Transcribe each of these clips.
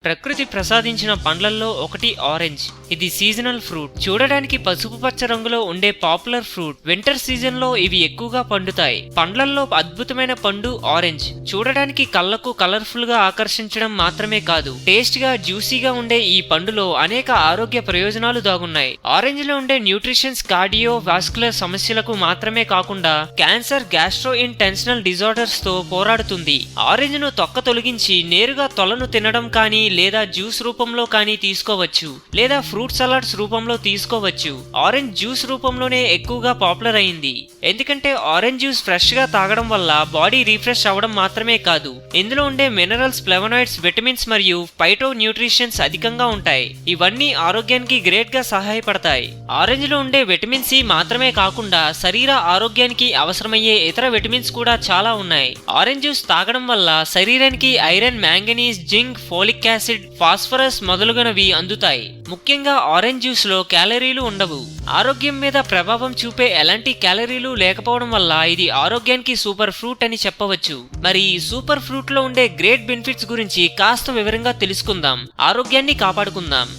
ప్రకృతి ప్రసాదించిన పండ్లల్లో ఒకటి ఆరెంజ్. ఇది సీజనల్ ఫ్రూట్. చూడడానికి పసుపు పచ్చ రంగులో ఉండే పాపులర్ ఫ్రూట్. వింటర్ సీజన్ లో ఇవి ఎక్కువగా పండుతాయి. పండ్లల్లో అద్భుతమైన పండు ఆరెంజ్. చూడడానికి కళ్ళకు కలర్ఫుల్ గా ఆకర్షించడం మాత్రమే కాదు, టేస్ట్ గా జ్యూసీగా ఉండే ఈ పండులో అనేక ఆరోగ్య ప్రయోజనాలు దాగున్నాయి. ఆరెంజ్ లో ఉండే న్యూట్రిషన్స్ కార్డియో వాస్కులర్ సమస్యలకు మాత్రమే కాకుండా క్యాన్సర్, గ్యాస్ట్రో ఇంటెన్షనల్ డిజార్డర్స్ తో పోరాడుతుంది. ఆరెంజ్ ను తొక్క తొలగించి నేరుగా తొలను తినడం కానీ లేదా జ్యూస్ రూపంలో కానీ తీసుకోవచ్చు, లేదా ఫ్రూట్ సలాడ్స్ రూపంలో తీసుకోవచ్చు. ఆరెంజ్ జ్యూస్ రూపంలోనే ఎక్కువగా పాపులర్ అయింది, ఎందుకంటే ఆరెంజ్ జ్యూస్ ఫ్రెష్ గా తాగడం వల్ల బాడీ రిఫ్రెష్ అవ్వడం మాత్రమే కాదు, ఇందులో ఉండే మినరల్స్, ఫ్లేవనాయిడ్స్, విటమిన్స్ మరియు ఫైటో న్యూట్రిషన్స్ అధికంగా ఉంటాయి. ఇవన్నీ ఆరోగ్యానికి గ్రేట్ గా సహాయపడతాయి. ఆరెంజ్ లో ఉండే విటమిన్ సి మాత్రమే కాకుండా శరీర ఆరోగ్యానికి అవసరమయ్యే ఇతర విటమిన్స్ కూడా చాలా ఉన్నాయి. ఆరెంజ్ జ్యూస్ తాగడం వల్ల శరీరానికి iron, manganese, zinc, folic acid, phosphorus మొదలుగునవి అందుతాయి. ముఖ్యంగా ఆరెంజ్ జ్యూస్ లో క్యాలరీలు ఉండవు. ఆరోగ్యం మీద ప్రభావం చూపే ఎలాంటి క్యాలరీలు లేకపోవడం వల్ల ఇది ఆరోగ్యానికి సూపర్ ఫ్రూట్ అని చెప్పవచ్చు. మరి ఈ సూపర్ ఫ్రూట్ లో ఉండే గ్రేట్ బెనిఫిట్స్ గురించి కాస్త వివరంగా తెలుసుకుందాం. ఆరోగ్యాన్ని కాపాడుకుందాం.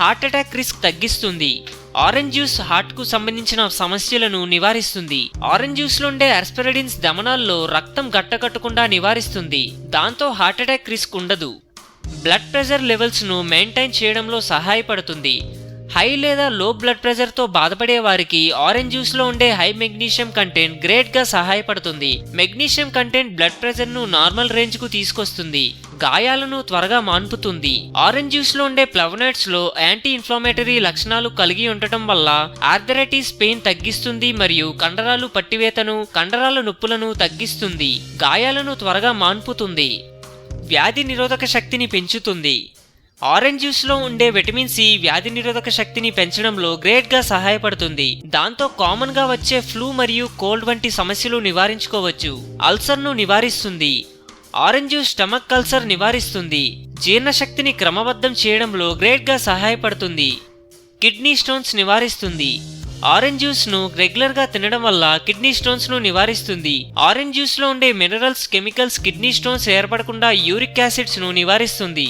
హార్ట్ అటాక్ రిస్క్ తగ్గిస్తుంది. ఆరెంజ్ జ్యూస్ హార్ట్ కు సంబంధించిన సమస్యలను నివారిస్తుంది. ఆరెంజ్ జ్యూస్ లో ఉండే ఆస్పిరిడిన్స్ దమనాల్లో రక్తం గట్టకట్టకుండా నివారిస్తుంది. దాంతో హార్ట్ అటాక్ రిస్క్ ఉండదు. బ్లడ్ ప్రెషర్ లెవెల్స్ ను మెయింటైన్ చేయడంలో సహాయపడుతుంది. హై లేదా లో బ్లడ్ ప్రెషర్ తో బాధపడే వారికి ఆరెంజ్ జ్యూస్ లో ఉండే హై మెగ్నీషియం కంటెంట్ గ్రేట్ గా సహాయపడుతుంది. మెగ్నీషియం కంటెంట్ బ్లడ్ ప్రెషర్ ను నార్మల్ రేంజ్ కు తీసుకొస్తుంది, గాయాలను త్వరగా మాన్పుతుంది. ఆరెంజ్ జ్యూస్ లో ఉండే ఫ్లేవనాయిడ్స్ లో యాంటీ ఇన్ఫ్లమేటరీ లక్షణాలు కలిగి ఉండటం వల్ల ఆర్థరైటిస్ పెయిన్ తగ్గిస్తుంది మరియు కండరాలు పట్టివేతను, కండరాల నొప్పులను తగ్గిస్తుంది, గాయాలను త్వరగా మాన్పుతుంది, వ్యాధి నిరోధక శక్తిని పెంచుతుంది. ఆరెంజ్ జ్యూస్ లో ఉండే విటమిన్ సి వ్యాధి నిరోధక శక్తిని పెంచడంలో గ్రేట్ గా సహాయపడుతుంది. దాంతో కామన్ గా వచ్చే ఫ్లూ మరియు కోల్డ్ వంటి సమస్యలు నివారించుకోవచ్చు. అల్సర్ ను నివారిస్తుంది. ఆరెంజ్ జ్యూస్ స్టమక్ అల్సర్ నివారిస్తుంది. జీర్ణశక్తిని క్రమబద్ధం చేయడంలో గ్రేట్ గా సహాయపడుతుంది. కిడ్నీ స్టోన్స్ నివారిస్తుంది. ఆరెంజ్ జ్యూస్ ను రెగ్యులర్ గా తినడం వల్ల కిడ్నీ స్టోన్స్ ను నివారిస్తుంది. ఆరెంజ్ జ్యూస్ లో ఉండే మినరల్స్, కెమికల్స్ కిడ్నీ స్టోన్స్ ఏర్పడకుండా యూరిక్ యాసిడ్స్ ను నివారిస్తుంది.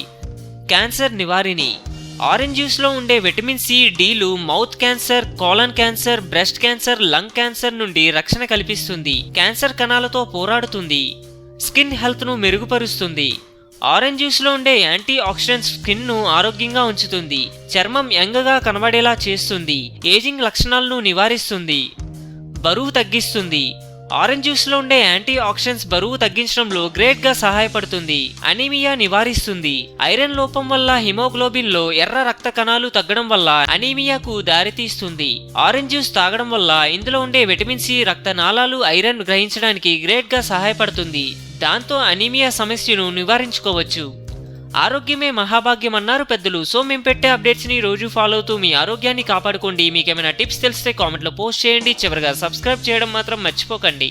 క్యాన్సర్ నివారిణి. ఆరెంజ్ జ్యూస్ లో ఉండే విటమిన్ సి, డీలు mouth cancer, colon cancer, breast cancer, lung cancer నుండి రక్షణ కల్పిస్తుంది. క్యాన్సర్ కణాలతో పోరాడుతుంది. స్కిన్ హెల్త్ ను మెరుగుపరుస్తుంది. ఆరెంజ్ జ్యూస్ లో ఉండే యాంటీ ఆక్సిడెంట్స్ స్కిన్ ను ఆరోగ్యంగా ఉంచుతుంది. చర్మం యంగ్ గా కనబడేలా చేస్తుంది. ఏజింగ్ లక్షణాలను నివారిస్తుంది. బరువు తగ్గిస్తుంది. ఆరెంజ్ జ్యూస్ లో ఉండే యాంటీ ఆక్సిడెంట్స్ బరువు తగ్గించడంలో గ్రేట్ గా సహాయపడుతుంది. అనీమియా నివారిస్తుంది. ఐరన్ లోపం వల్ల హిమోగ్లోబిన్ లో ఎర్ర రక్త కణాలు తగ్గడం వల్ల అనీమియాకు దారితీస్తుంది. ఆరెంజ్ జ్యూస్ తాగడం వల్ల ఇందులో ఉండే విటమిన్ సి రక్తనాళాలు ఐరన్ గ్రహించడానికి గ్రేట్ గా సహాయపడుతుంది. దాంతో అనీమియా సమస్యను నివారించుకోవచ్చు. ఆరోగ్యమే మహాభాగ్యం అన్నారు పెద్దలు. సో మేము పెట్టే అప్డేట్స్ ని రోజు ఫాలో అవుతూ మీ ఆరోగ్యాన్ని కాపాడుకోండి. మీకేమైనా టిప్స్ తెలిస్తే కామెంట్ లో పోస్ట్ చేయండి. చివరిగా సబ్స్క్రైబ్ చేయడం మాత్రం మర్చిపోకండి.